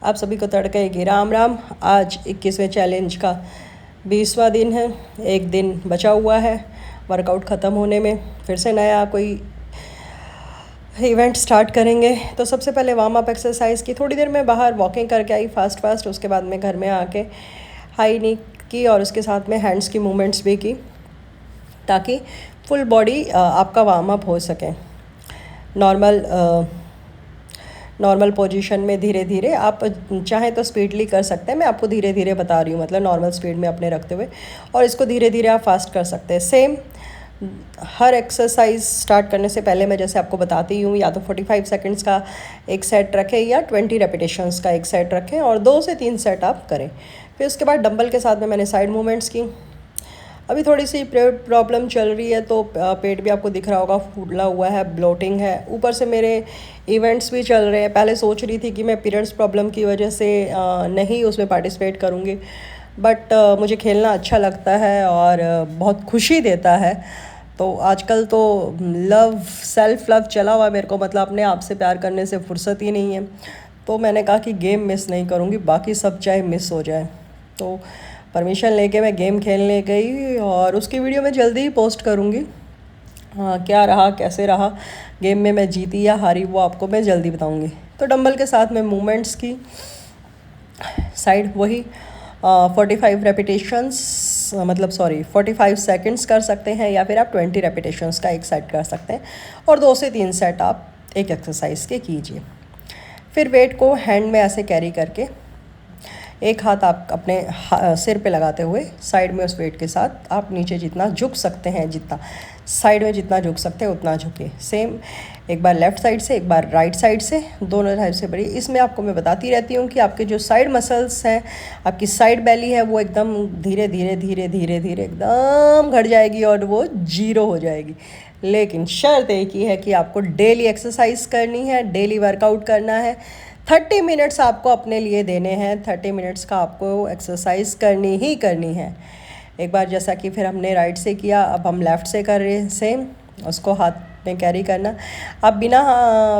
आप सभी को तड़के की राम राम। आज 21वें चैलेंज का 20वां दिन है। एक दिन बचा हुआ है वर्कआउट ख़त्म होने में। फिर से नया कोई इवेंट स्टार्ट करेंगे। तो सबसे पहले वार्म अप एक्सरसाइज की, थोड़ी देर में बाहर वॉकिंग करके आई फास्ट। उसके बाद में घर में आके हाई नी की और उसके साथ में हैंड्स की मूवमेंट्स भी की, ताकि फुल बॉडी आपका वार्म अप हो सके। नॉर्मल पोजीशन में धीरे धीरे आप चाहें तो स्पीडली कर सकते हैं। मैं आपको धीरे धीरे बता रही हूँ, मतलब नॉर्मल स्पीड में अपने रखते हुए, और इसको धीरे धीरे आप फास्ट कर सकते हैं। सेम हर एक्सरसाइज स्टार्ट करने से पहले मैं जैसे आपको बताती हूँ, या तो 45 सेकंड्स का एक सेट रखें या 20 रेपिटेशंस का एक सेट रखें, और 2 से 3 सेट आप करें। फिर उसके बाद डंबल के साथ में मैंने साइड मूवमेंट्स की। अभी थोड़ी सी प्रॉब्लम चल रही है, तो पेट भी आपको दिख रहा होगा फूला हुआ है, ब्लोटिंग है। ऊपर से मेरे इवेंट्स भी चल रहे हैं। पहले सोच रही थी कि मैं पीरियड्स प्रॉब्लम की वजह से नहीं उसमें पार्टिसिपेट करूँगी, बट मुझे खेलना अच्छा लगता है और बहुत खुशी देता है। तो आजकल तो सेल्फ लव चला हुआ है मेरे को, मतलब अपने आप से प्यार करने से फुर्सत ही नहीं है। तो मैंने कहा कि गेम मिस नहीं करूँगी, बाकी सब चाहे मिस हो जाए। तो परमिशन लेके मैं गेम खेलने गई और उसकी वीडियो मैं जल्दी ही पोस्ट करूँगी। हाँ, क्या रहा कैसे रहा गेम में, मैं जीती या हारी, वो आपको मैं जल्दी बताऊँगी। तो डंबल के साथ में मूवमेंट्स की, साइड वही 45 रेपिटेशंस, मतलब 45 सेकंड्स कर सकते हैं, या फिर आप 20 रेपिटेशंस का एक सेट कर सकते हैं, और 2 से 3 सेट आप एक एक्सरसाइज के कीजिए। फिर वेट को हैंड में ऐसे कैरी करके एक हाथ आप अपने सिर पे लगाते हुए साइड में उस वेट के साथ आप नीचे जितना झुक सकते हैं, जितना साइड में जितना झुक सकते हैं उतना झुके। सेम एक बार लेफ़्ट साइड से, एक बार राइट साइड से, दोनों साइड से बड़ी। इसमें आपको मैं बताती रहती हूँ कि आपके जो साइड मसल्स हैं, आपकी साइड बेली है, वो एकदम धीरे धीरे एकदम घट जाएगी और वो 0 हो जाएगी। लेकिन शर्त एक ही है कि आपको डेली एक्सरसाइज करनी है, डेली वर्कआउट करना है। 30 मिनट्स आपको अपने लिए देने हैं। 30 मिनट्स का आपको एक्सरसाइज करनी ही करनी है। एक बार जैसा कि फिर हमने राइट से किया, अब हम लेफ़्ट से कर रहे हैं। सेम उसको हाथ में कैरी करना। आप बिना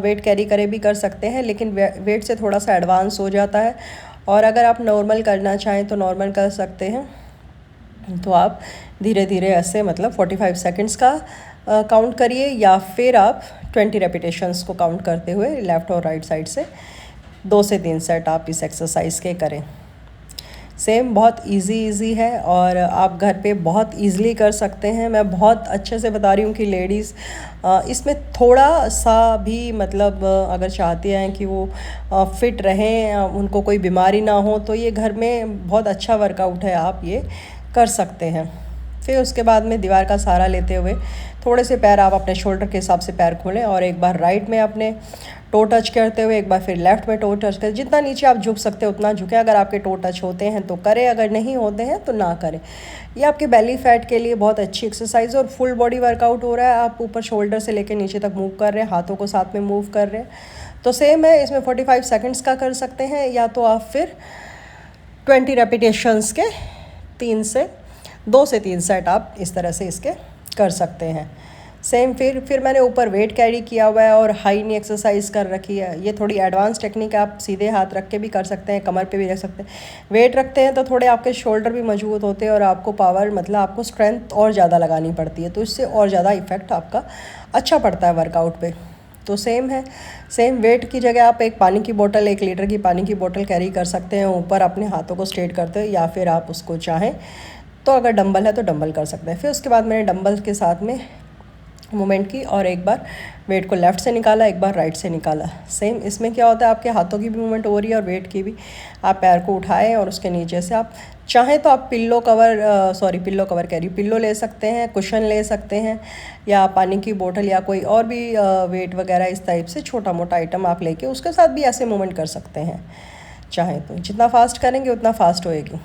वेट कैरी करे भी कर सकते हैं, लेकिन वेट से थोड़ा सा एडवांस हो जाता है। और अगर आप नॉर्मल करना चाहें तो नॉर्मल कर सकते हैं। तो आप धीरे धीरे ऐसे, मतलब 45 सेकंड्स का काउंट करिए, या फिर आप 20 रेपिटेशंस को काउंट करते हुए लेफ़्ट और राइट साइड से 2 से 3 सेट आप इस एक्सरसाइज के करें। सेम बहुत इजी है और आप घर पे बहुत इजीली कर सकते हैं। मैं बहुत अच्छे से बता रही हूँ कि लेडीज़ इसमें थोड़ा सा भी, मतलब अगर चाहती हैं कि वो फिट रहें, उनको कोई बीमारी ना हो, तो ये घर में बहुत अच्छा वर्कआउट है, आप ये कर सकते हैं। फिर उसके बाद में दीवार का सहारा लेते हुए थोड़े से पैर आप अपने शोल्डर के हिसाब से पैर खोलें, और एक बार राइट में अपने टो टच करते हुए, एक बार फिर लेफ़्ट में टो टच करें। जितना नीचे आप झुक सकते हैं उतना झुकें। अगर आपके टो टच होते हैं तो करें, अगर नहीं होते हैं तो ना करें। ये आपके बेली फैट के लिए बहुत अच्छी एक्सरसाइज और फुल बॉडी वर्कआउट हो रहा है। आप ऊपर शोल्डर से लेकर नीचे तक मूव कर रहे हैं, हाथों को साथ में मूव कर रहे हैं। तो सेम है, इसमें 45 सेकेंड्स का कर सकते हैं, या तो आप फिर 20 रेपिटेशंस के 2 से 3 सेट आप इस तरह से इसके कर सकते हैं। सेम फिर मैंने ऊपर वेट कैरी किया हुआ है और हाई नी एक्सरसाइज कर रखी है। ये थोड़ी एडवांस टेक्निक है, आप सीधे हाथ रख के भी कर सकते हैं, कमर पे भी रख सकते हैं। वेट रखते हैं तो थोड़े आपके शोल्डर भी मजबूत होते हैं और आपको पावर, मतलब आपको स्ट्रेंथ और ज़्यादा लगानी पड़ती है, तो इससे और ज़्यादा इफेक्ट आपका अच्छा पड़ता है वर्कआउट पे। तो सेम है, सेम वेट की जगह आप एक पानी की बोतल, 1 लीटर की पानी की बोतल कैरी कर सकते हैं ऊपर अपने हाथों को स्ट्रेट करते हैं, या फिर आप उसको चाहें तो अगर डंबल है तो डंबल कर सकते हैं। फिर उसके बाद मैंने डंबल के साथ में मूवमेंट की और एक बार वेट को लेफ़्ट से निकाला, एक बार राइट से निकाला। सेम इसमें क्या होता है, आपके हाथों की भी मूवमेंट हो रही है और वेट की भी। आप पैर को उठाएं और उसके नीचे से आप चाहें तो आप पिल्लो ले सकते हैं, कुशन ले सकते हैं, या पानी की बोतल या कोई और भी वेट वगैरह इस टाइप से छोटा मोटा आइटम आप लेके उसके साथ भी ऐसे मूवमेंट कर सकते हैं। चाहें तो जितना फास्ट करेंगे उतना फास्ट होएगी।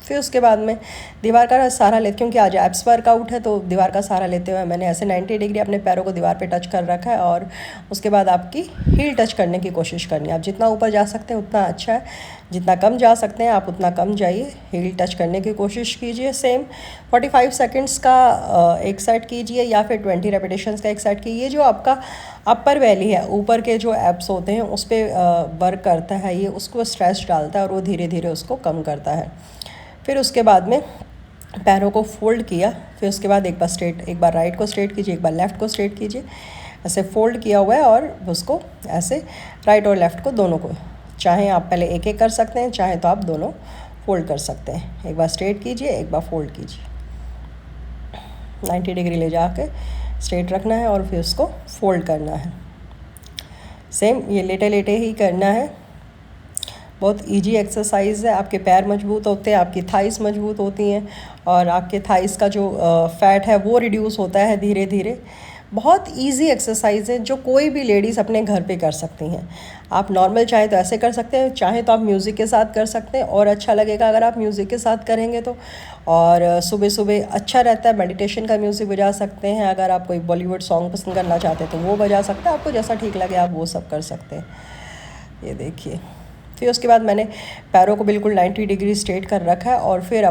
फिर उसके बाद में दीवार का सहारा ले, क्योंकि आज एप्स वर्कआउट है तो दीवार का सहारा लेते हुए मैंने ऐसे 90 डिग्री अपने पैरों को दीवार पे टच कर रखा है। और उसके बाद आपकी हील टच करने की कोशिश करनी है। आप जितना ऊपर जा सकते हैं उतना अच्छा है, जितना कम जा सकते हैं आप उतना कम जाइए, हील टच करने की कोशिश कीजिए। सेम 45 सेकेंड्स का एक सेट कीजिए या फिर 20 रेपिटेशंस का एक सेट कीजिए। जो आपका अपर वैली है, ऊपर के जो एप्स होते हैं उस पर वर्क करता है ये, उसको स्ट्रेस डालता है और वो धीरे धीरे उसको कम करता है। फिर उसके बाद में पैरों को फोल्ड किया, फिर उसके बाद एक बार स्ट्रेट, एक बार राइट को स्ट्रेट कीजिए, एक बार लेफ़्ट को स्ट्रेट कीजिए। ऐसे फोल्ड किया हुआ है और उसको ऐसे राइट और लेफ़्ट को दोनों को, चाहे आप पहले एक एक कर सकते हैं, चाहे तो आप दोनों फोल्ड कर सकते हैं। एक बार स्ट्रेट कीजिए, एक बार फोल्ड कीजिए। 90 डिग्री ले जाके स्ट्रेट रखना है और फिर उसको फोल्ड करना है। सेम ये लेटे लेटे ही करना है। बहुत इजी एक्सरसाइज है। आपके पैर मजबूत होते हैं, आपकी थाइस मजबूत होती हैं और आपके थाइस का जो फैट है वो रिड्यूस होता है धीरे धीरे। बहुत इजी एक्सरसाइज है जो कोई भी लेडीज़ अपने घर पे कर सकती हैं। आप नॉर्मल चाहे तो ऐसे कर सकते हैं, चाहे तो आप म्यूज़िक के साथ कर सकते हैं और अच्छा लगेगा अगर आप म्यूज़िक के साथ करेंगे तो। और सुबह सुबह अच्छा रहता है, मेडिटेशन का म्यूज़िक बजा सकते हैं। अगर आप कोई बॉलीवुड सॉन्ग पसंद करना चाहते हैं तो वो बजा सकते हैं, आपको जैसा ठीक लगे आप वो सब कर सकते हैं। ये देखिए, फिर उसके बाद मैंने पैरों को बिल्कुल 90 डिग्री स्ट्रेट कर रखा है और फिर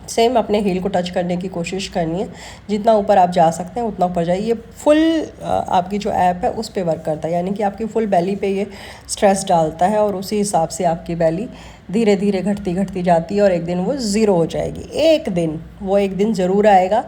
सेम अपने हील को टच करने की कोशिश करनी है। जितना ऊपर आप जा सकते हैं उतना ऊपर जाइए। ये फुल आपकी जो ऐप है उस पे वर्क करता है, यानी कि आपकी फुल बेली पे ये स्ट्रेस डालता है और उसी हिसाब से आपकी बेली धीरे धीरे घटती घटती जाती है और एक दिन वो ज़ीरो हो जाएगी। एक दिन ज़रूर आएगा,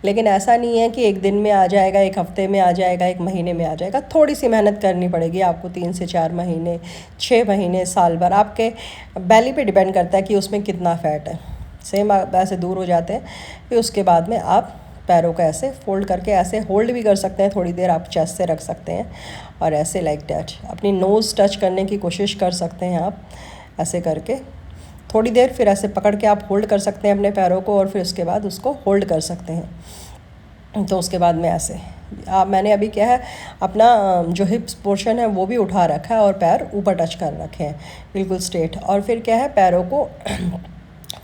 लेकिन ऐसा नहीं है कि एक दिन में आ जाएगा, एक हफ्ते में आ जाएगा, एक महीने में आ जाएगा। थोड़ी सी मेहनत करनी पड़ेगी आपको, 3 से 4 महीने, 6 महीने, साल भर, आपके बेली पे डिपेंड करता है कि उसमें कितना फ़ैट है। सेम आप ऐसे दूर हो जाते हैं। फिर उसके बाद में आप पैरों को ऐसे फोल्ड करके ऐसे होल्ड भी कर सकते हैं, थोड़ी देर आप चेस्ट से रख सकते हैं और ऐसे लाइक डैट अपनी नोज़ टच करने की कोशिश कर सकते हैं आप ऐसे करके थोड़ी देर। फिर ऐसे पकड़ के आप होल्ड कर सकते हैं अपने पैरों को और फिर उसके बाद उसको होल्ड कर सकते हैं। तो उसके बाद में ऐसे मैंने अभी क्या है, अपना जो हिप्स पोर्शन है वो भी उठा रखा है और पैर ऊपर टच कर रखे हैं बिल्कुल स्ट्रेट। और फिर क्या है, पैरों को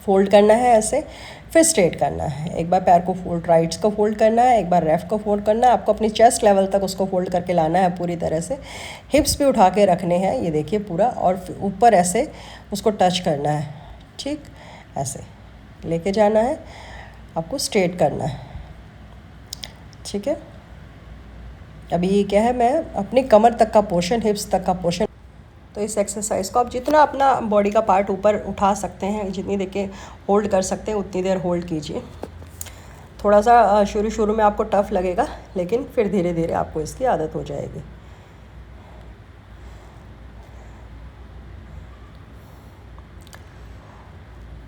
फोल्ड करना है ऐसे, फिर स्ट्रेट करना है। एक बार पैर को फोल्ड, राइट्स को फोल्ड करना है, एक बार लेफ्ट को फोल्ड करना है। आपको अपनी चेस्ट लेवल तक उसको फोल्ड करके लाना है पूरी तरह से। हिप्स भी उठा के रखने हैं, ये देखिए पूरा, और ऊपर ऐसे उसको टच करना है। ठीक, ऐसे लेके जाना है, आपको स्ट्रेट करना है। ठीक है, अभी ये क्या है, मैं अपनी कमर तक का पोर्शन, हिप्स तक का पोर्शन। तो इस एक्सरसाइज को आप जितना अपना बॉडी का पार्ट ऊपर उठा सकते हैं, जितनी देर के होल्ड कर सकते हैं उतनी देर होल्ड कीजिए। थोड़ा सा शुरू में आपको टफ़ लगेगा, लेकिन फिर धीरे धीरे आपको इसकी आदत हो जाएगी।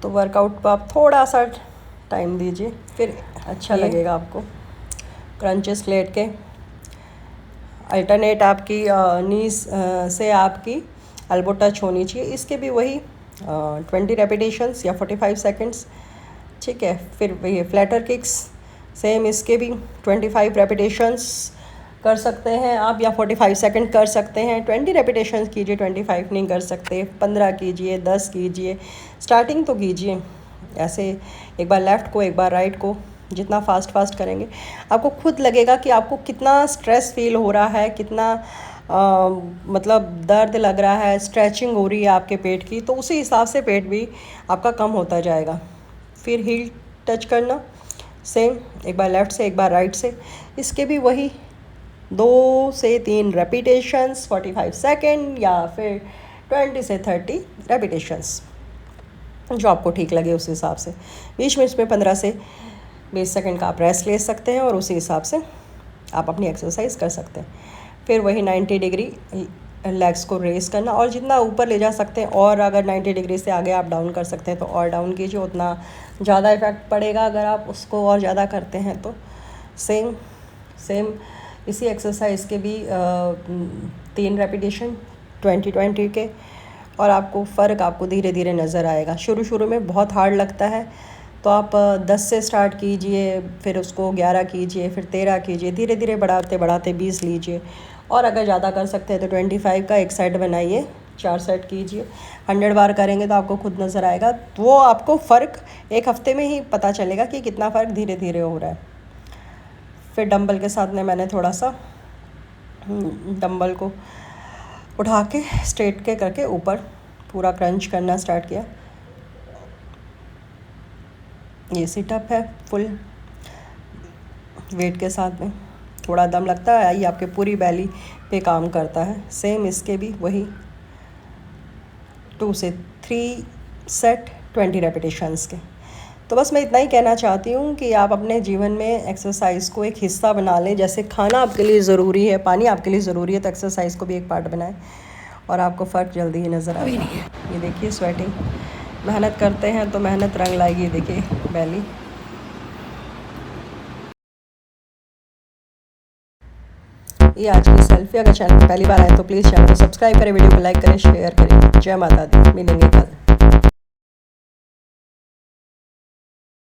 तो वर्कआउट पर आप थोड़ा सा टाइम दीजिए, फिर अच्छा लगेगा आपको। क्रंचेस लेट के अल्टरनेट आपकी नीज से आपकी एल्बो टच होनी चाहिए। इसके भी वही 20 रेपिटेशंस या 45 सेकंड्स। ठीक है, फिर ये फ्लैटर किक्स, सेम इसके भी 25 रेपिटेशंस कर सकते हैं आप या 45 सेकंड कर सकते हैं। 20 रेपिटेशंस कीजिए, 25 नहीं कर सकते, 15 कीजिए, 10 कीजिए, स्टार्टिंग तो कीजिए ऐसे। एक बार लेफ़्ट को, एक बार राइट को, जितना फास्ट करेंगे आपको खुद लगेगा कि आपको कितना स्ट्रेस फील हो रहा है, कितना मतलब दर्द लग रहा है, स्ट्रेचिंग हो रही है आपके पेट की, तो उसी हिसाब से पेट भी आपका कम होता जाएगा। फिर हील टच करना, सेम एक बार लेफ़्ट से, एक बार राइट से। इसके भी वही 2 से 3 रेपिटेशंस, 45 सेकेंड या फिर 20 से 30 रेपिटेशंस, जो आपको ठीक लगे उस हिसाब से। बीच में इसमें 15 से 20 सेकंड का आप रेस्ट ले सकते हैं और उसी हिसाब से आप अपनी एक्सरसाइज कर सकते हैं। फिर वही 90 डिग्री लेग्स को रेस करना और जितना ऊपर ले जा सकते हैं, और अगर 90 डिग्री से आगे आप डाउन कर सकते हैं तो और डाउन कीजिए, उतना ज़्यादा इफ़ेक्ट पड़ेगा अगर आप उसको और ज़्यादा करते हैं तो। सेम इसी एक्सरसाइज के भी 3 रेपिटेशन 20-20 के, और आपको फ़र्क आपको धीरे धीरे नज़र आएगा। शुरू में बहुत हार्ड लगता है तो आप 10 से स्टार्ट कीजिए, फिर उसको 11 कीजिए, फिर 13 कीजिए, धीरे धीरे बढ़ाते 20 लीजिए। और अगर ज़्यादा कर सकते हैं तो 25 का एक सेट बनाइए 4 सेट कीजिए। 100 बार करेंगे तो आपको खुद नज़र आएगा, वो आपको फ़र्क एक हफ्ते में ही पता चलेगा कि कितना फ़र्क धीरे धीरे हो रहा है। फिर डंबल के साथ में मैंने थोड़ा सा डंबल को उठा के स्ट्रेट के करके ऊपर पूरा क्रंच करना स्टार्ट किया। ये सिटअप है फुल वेट के साथ में, थोड़ा दम लगता है, ये आपके पूरी बैली पे काम करता है। सेम इसके भी वही 2 से 3 सेट 20 रेपिटेशंस के। तो बस मैं इतना ही कहना चाहती हूँ कि आप अपने जीवन में एक्सरसाइज को एक हिस्सा बना लें। जैसे खाना आपके लिए ज़रूरी है, पानी आपके लिए ज़रूरी है, तो एक्सरसाइज को भी एक पार्ट बनाएं और आपको फ़र्क जल्दी ही नज़र आएगा। ये देखिए स्वेटिंग, मेहनत करते हैं तो मेहनत रंग लाएगी। देखिए बैली। ये आज की सेल्फी। अगर चैनल पर पहली बार आए तो प्लीज़ चैनल को सब्सक्राइब करें, वीडियो को लाइक करें, शेयर करें। जय माता दी। मिलेंगे कल।